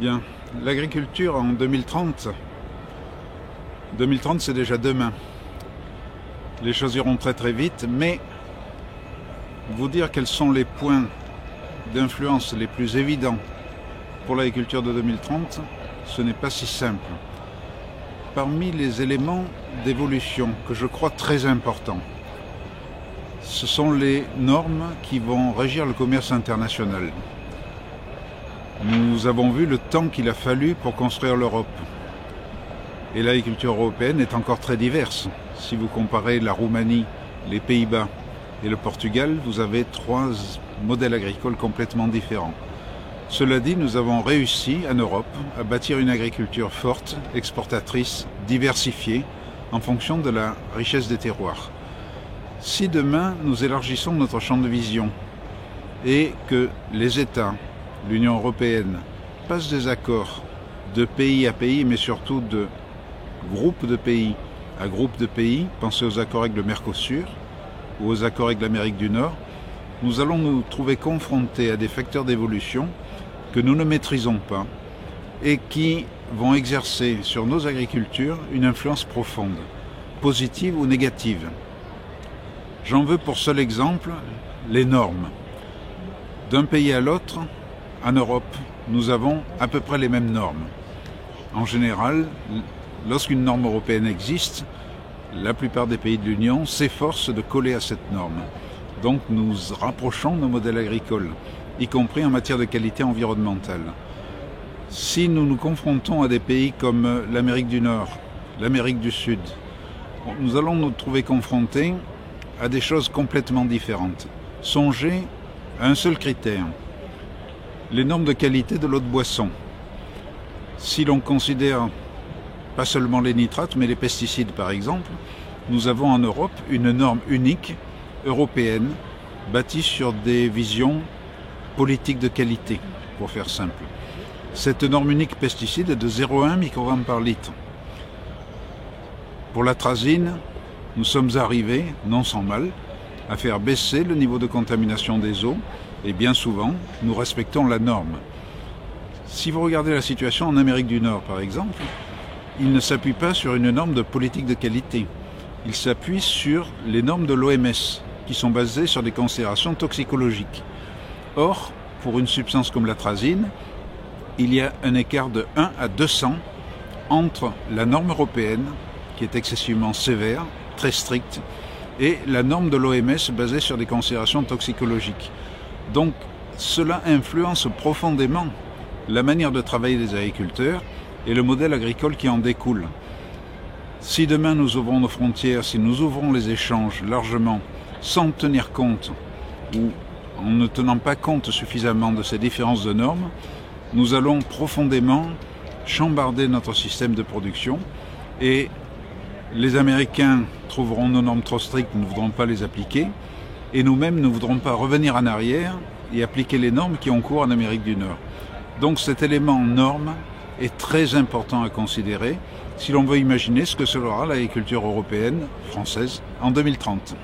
Bien, l'agriculture en 2030, c'est déjà demain. Les choses iront très très vite, mais vous dire quels sont les points d'influence les plus évidents pour l'agriculture de 2030, ce n'est pas si simple. Parmi les éléments d'évolution que je crois très importants, ce sont les normes qui vont régir le commerce international. Nous avons vu le temps qu'il a fallu pour construire l'Europe. Et l'agriculture européenne est encore très diverse. Si vous comparez la Roumanie, les Pays-Bas et le Portugal, vous avez trois modèles agricoles complètement différents. Cela dit, nous avons réussi en Europe à bâtir une agriculture forte, exportatrice, diversifiée, en fonction de la richesse des terroirs. Si demain nous élargissons notre champ de vision et que les États, l'Union européenne, passent des accords de pays à pays, mais surtout de groupe de pays à groupe de pays, pensez aux accords avec le Mercosur ou aux accords avec l'Amérique du Nord, nous allons nous trouver confrontés à des facteurs d'évolution que nous ne maîtrisons pas et qui vont exercer sur nos agricultures une influence profonde, positive ou négative. J'en veux pour seul exemple les normes. D'un pays à l'autre, en Europe, nous avons à peu près les mêmes normes. En général, lorsqu'une norme européenne existe, la plupart des pays de l'Union s'efforcent de coller à cette norme. Donc nous rapprochons nos modèles agricoles, y compris en matière de qualité environnementale. Si nous nous confrontons à des pays comme l'Amérique du Nord, l'Amérique du Sud, nous allons nous trouver confrontés à des choses complètement différentes. Songez à un seul critère, les normes de qualité de l'eau de boisson. Si l'on considère pas seulement les nitrates, mais les pesticides par exemple, nous avons en Europe une norme unique, européenne, bâtie sur des visions politiques de qualité, pour faire simple. Cette norme unique pesticide est de 0,1 microgramme par litre. Pour l'atrazine, nous sommes arrivés, non sans mal, à faire baisser le niveau de contamination des eaux, et bien souvent, nous respectons la norme. Si vous regardez la situation en Amérique du Nord, par exemple, il ne s'appuie pas sur une norme de politique de qualité. Il s'appuie sur les normes de l'OMS, qui sont basées sur des considérations toxicologiques. Or, pour une substance comme l'atrazine, il y a un écart de 1 à 200 entre la norme européenne, qui est excessivement sévère, très stricte, et la norme de l'OMS basée sur des considérations toxicologiques. Donc, cela influence profondément la manière de travailler des agriculteurs et le modèle agricole qui en découle. Si demain nous ouvrons nos frontières, si nous ouvrons les échanges largement, sans tenir compte ou en ne tenant pas compte suffisamment de ces différences de normes, nous allons profondément chambarder notre système de production et les Américains trouveront nos normes trop strictes, ne voudront pas les appliquer et nous-mêmes ne voudrons pas revenir en arrière et appliquer les normes qui ont cours en Amérique du Nord. Donc cet élément norme est très important à considérer si l'on veut imaginer ce que sera l'agriculture européenne, française, en 2030.